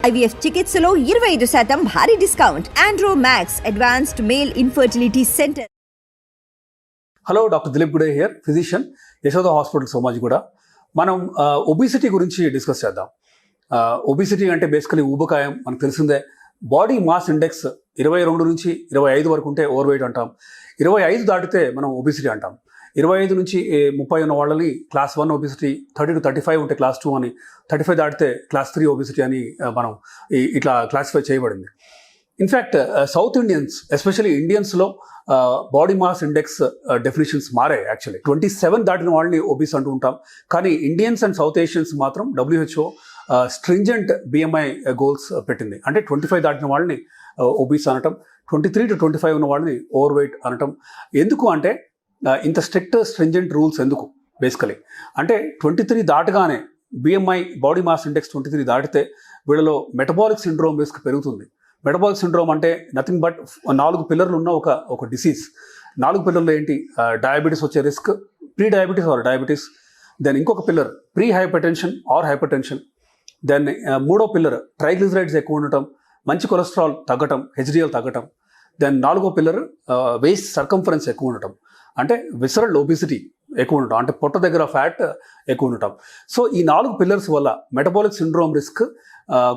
IVF చికిత్సలో 25% భారీ discount. Andro Max advanced male infertility centre. Hello, doctor Dilip Gude here, physician, Yashoda hospital Somajiguda. మనం obesity గురించి discuss చేద్దాం. ఒబిసిటీ అంటే బేసికలీ ఊబకాయం, మనకు తెలిసిందే. బాడీ మాస్ ఇండెక్స్ 22 నుంచి 25 వరకు ఉంటే ఓవర్ వెయిట్ అంటాం. 25 దాటితే మనం ఒబిసిటీ అంటాం. 25 నుంచి 30 ఉన్న వాళ్ళని క్లాస్ 1 ఒబిసిటీ, 30 to 35 ఉంటే క్లాస్ 2 అని, 35 దాటితే క్లాస్ 3 ఒబిసిటీ అని మనం ఇట్లా క్లాసిఫై చేయబడింది. ఇన్ఫ్యాక్ట్ సౌత్ ఇండియన్స్, ఎస్పెషల్లీ ఇండియన్స్లో బాడీ మాస్ ఇండెక్స్ డెఫినేషన్స్ మారాయి. యాక్చువల్లీ 27 దాటిన వాళ్ళని ఒబిస్ అంటూ ఉంటాం. కానీ ఇండియన్స్ అండ్ సౌత్ ఏషియన్స్ మాత్రం WHO స్ట్రింజెంట్ BMI గోల్స్ పెట్టింది. అంటే 25 దాటిన వాళ్ళని ఒబిస్ అనటం, 23 to 25 ఉన్న వాళ్ళని ఓవర్ వెయిట్ అనటం. ఎందుకు అంటే ఇంత స్ట్రిక్ట్ స్ట్రింజెంట్ రూల్స్ ఎందుకు? బేసికలీ అంటే 23 దాటగానే BMI బాడీ మాస్ ఇండెక్స్ 23 దాటితే వీళ్ళలో మెటబాలిక్ సిండ్రోమ్ రిస్క్ పెరుగుతుంది. మెటబాలిక్ సిండ్రోమ్ అంటే నథింగ్ బట్ 4 పిల్లర్లు ఉన్న ఒక డిసీజ్. 4 పిల్లర్లు ఏంటి? డయాబెటీస్ వచ్చే risk, pre diabetes or diabetes. Then ఇంకొక pillar pre hypertension or hypertension. Then మూడో పిల్లర్ ట్రైగ్లిజరైడ్స్ ఎక్కువ ఉండటం, మంచి కొలెస్ట్రాల్ తగ్గటం, HDL తగ్గటం. దెన్ 4గో పిల్లర్ వేస్ట్ సర్కంఫరెన్స్ ఎక్కువ ఉండటం, అంటే విసరల్ ఒబిసిటీ ఎక్కువ ఉండటం, అంటే పొట్ట దగ్గర ఫ్యాట్ ఎక్కువ ఉండటం. సో ఈ 4 పిల్లర్స్ వల్ల మెటబాలిక్ సిండ్రోమ్ రిస్క్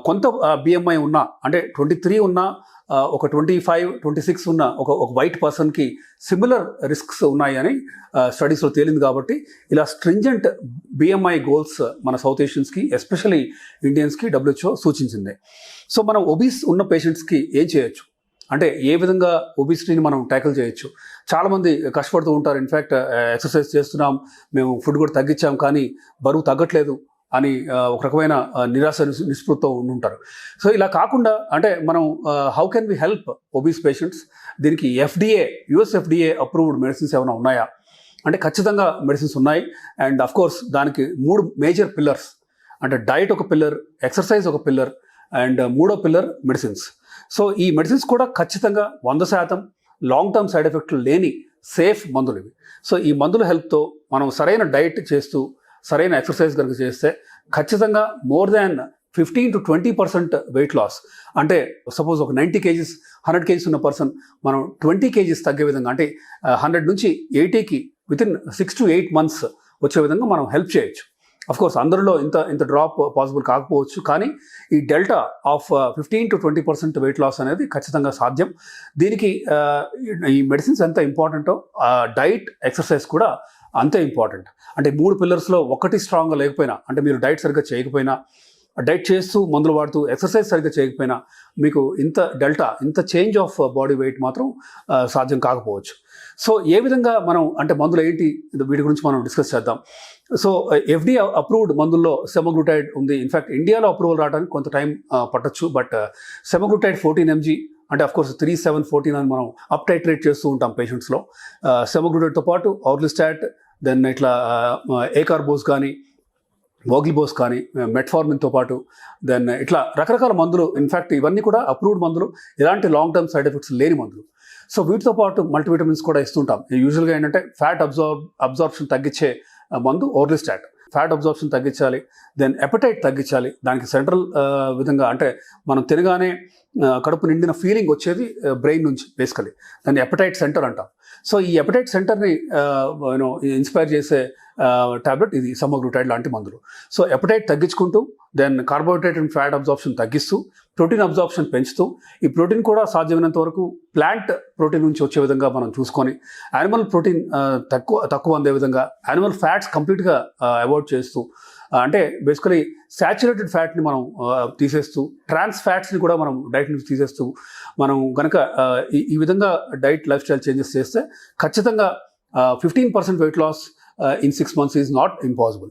కొంత BMI ఉన్నా, అంటే 23 ఉన్నా, ఒక 25, 26 ఉన్న ఒక వైట్ పర్సన్కి సిమిలర్ రిస్క్స్ ఉన్నాయి అని స్టడీస్లో తేలింది. కాబట్టి ఇలా స్ట్రింజెంట్ BMI గోల్స్ మన సౌత్ ఏషియన్స్కి, ఎస్పెషల్లీ ఇండియన్స్కి WHO సూచించింది. సో మనం ఒబీస్ ఉన్న పేషెంట్స్కి ఏం చేయొచ్చు అంటే, ఏ విధంగా ఒబిసిటీని మనం ట్యాకిల్ చేయొచ్చు? చాలామంది కష్టపడుతూ ఉంటారు. ఇన్ఫ్యాక్ట్ ఎక్సర్సైజ్ చేస్తున్నాం, మేము ఫుడ్ కూడా తగ్గించాం, కానీ బరువు తగ్గట్లేదు అని ఒక రకమైన నిరాశ నిస్పృహతో ఉంటారు. సో ఇలా కాకుండా అంటే మనం how can we help obese patients? దీనికి US FDA అప్రూవ్డ్ మెడిసిన్స్ ఏమైనా ఉన్నాయా అంటే, ఖచ్చితంగా మెడిసిన్స్ ఉన్నాయి. అండ్ అఫ్ కోర్స్ దానికి 3 మేజర్ పిల్లర్స్, అంటే డైట్ ఒక పిల్లర్, ఎక్సర్సైజ్ ఒక పిల్లర్, అండ్ మూడో పిల్లర్ మెడిసిన్స్. సో ఈ మెడిసిన్స్ కూడా ఖచ్చితంగా 100% లాంగ్ టర్మ్ సైడ్ ఎఫెక్ట్లు లేని సేఫ్ మందులు ఇవి. సో ఈ మందుల హెల్ప్తో మనం సరైన డైట్ చేస్తూ, సరైన ఎక్సర్సైజ్ కనుక చేస్తే ఖచ్చితంగా more than 15 to 20% weight loss. అంటే సపోజ్ ఒక 90 kgs 100 kgs ఉన్న పర్సన్ మనం 20 kgs తగ్గే విధంగా, అంటే 100 నుంచి 80కి వితిన్ 6 to 8 months వచ్చే విధంగా మనం హెల్ప్ చేయొచ్చు. అఫ్ కోర్స్ అందరిలో ఇంత డ్రాప్ పాసిబుల్ కాకపోవచ్చు, కానీ ఈ delta of 15 to 20% weight loss అనేది ఖచ్చితంగా సాధ్యం. దీనికి ఈ మెడిసిన్స్ ఎంత ఇంపార్టెంటో డైట్, ఎక్సర్సైజ్ కూడా అంతే ఇంపార్టెంట్. అంటే 3 పిల్లర్స్లో ఒకటి స్ట్రాంగ్గా లేకపోయినా, అంటే మీరు డైట్ సరిగ్గా చేయకపోయినా, డైట్ చేస్తూ మందులు వాడుతూ ఎక్సర్సైజ్ సరిగ్గా చేయకపోయినా, మీకు ఇంత చేంజ్ ఆఫ్ బాడీ వెయిట్ మాత్రం సాధ్యం కాకపోవచ్చు. సో ఏ విధంగా మనం, అంటే మందులు ఏంటి, వీటి గురించి మనం డిస్కస్ చేద్దాం. సో FDA అప్రూవ్డ్ మందుల్లో సెమాగ్లూటైడ్ ఉంది. ఇన్ఫ్యాక్ట్ ఇండియాలో అప్రూవల్ రావడానికి కొంత టైం పట్టచ్చు. బట్ సెమాగ్లూటైడ్ 14 mg, అంటే అఫ్కోర్స్ 3, 7, 14 అని మనం అప్ టైట్రేట్ చేస్తూ ఉంటాం పేషెంట్స్లో. సెమాగ్లూటైడ్తో పాటు ఆర్లిస్టాట్, దెన్ ఇట్లా ఏకార్బోస్ కానీ, వోగ్లిబోస్ కానీ, మెట్ఫార్మిన్తో పాటు, దెన్ ఇట్లా రకరకాల మందులు. ఇన్ఫ్యాక్ట్ ఇవన్నీ కూడా అప్రూవ్డ్ మందులు, ఎలాంటి లాంగ్ టర్మ్ సైడ్ ఎఫెక్ట్స్ లేని మందులు. సో వీటితో పాటు మల్టీవిటమిన్స్ కూడా ఇస్తుంటాం. యూజువల్గా ఏంటంటే ఫ్యాట్ అబ్జార్ప్షన్ తగ్గించే మందు ఓర్లిస్టాట్. ఫ్యాట్ అబ్జార్ప్షన్ తగ్గించాలి, దెన్ ఎపటైట్ తగ్గించాలి. దానికి సెంట్రల్ విధంగా, అంటే మనం తినగానే కడుపు నిండిన ఫీలింగ్ వచ్చేది బ్రెయిన్ నుంచి, బేసికలీ దాన్ని ఎపటైట్ సెంటర్ అంటాం. సో ఈ ఎపటైట్ సెంటర్ని ఇన్స్పైర్ చేసే టాబ్లెట్ ఇది సెమాగ్లూటైడ్ లాంటి మందులు. సో ఎపటైట్ తగ్గించుకుంటూ, then carbohydrate and fat absorption తగ్గిస్తూ, ప్రోటీన్ అబ్జార్ప్షన్ పెంచుతూ, ఈ ప్రోటీన్ కూడా సాధ్యమైనంత వరకు ప్లాంట్ ప్రోటీన్ నుంచి వచ్చే విధంగా మనం చూసుకొని, యానిమల్ ప్రోటీన్ తక్కువ అందే విధంగా, యానిమల్ ఫ్యాట్స్ కంప్లీట్గా అవాయిడ్ చేస్తూ, అంటే బేసికలీ శాచురేటెడ్ ఫ్యాట్ని మనం తీసేస్తూ, ట్రాన్స్ ఫ్యాట్స్ని కూడా మనం డైట్ నుంచి తీసేస్తూ, మనం కనుక ఈ విధంగా డైట్ లైఫ్ స్టైల్ చేంజెస్ చేస్తే ఖచ్చితంగా 15% weight loss in 6 months is not impossible.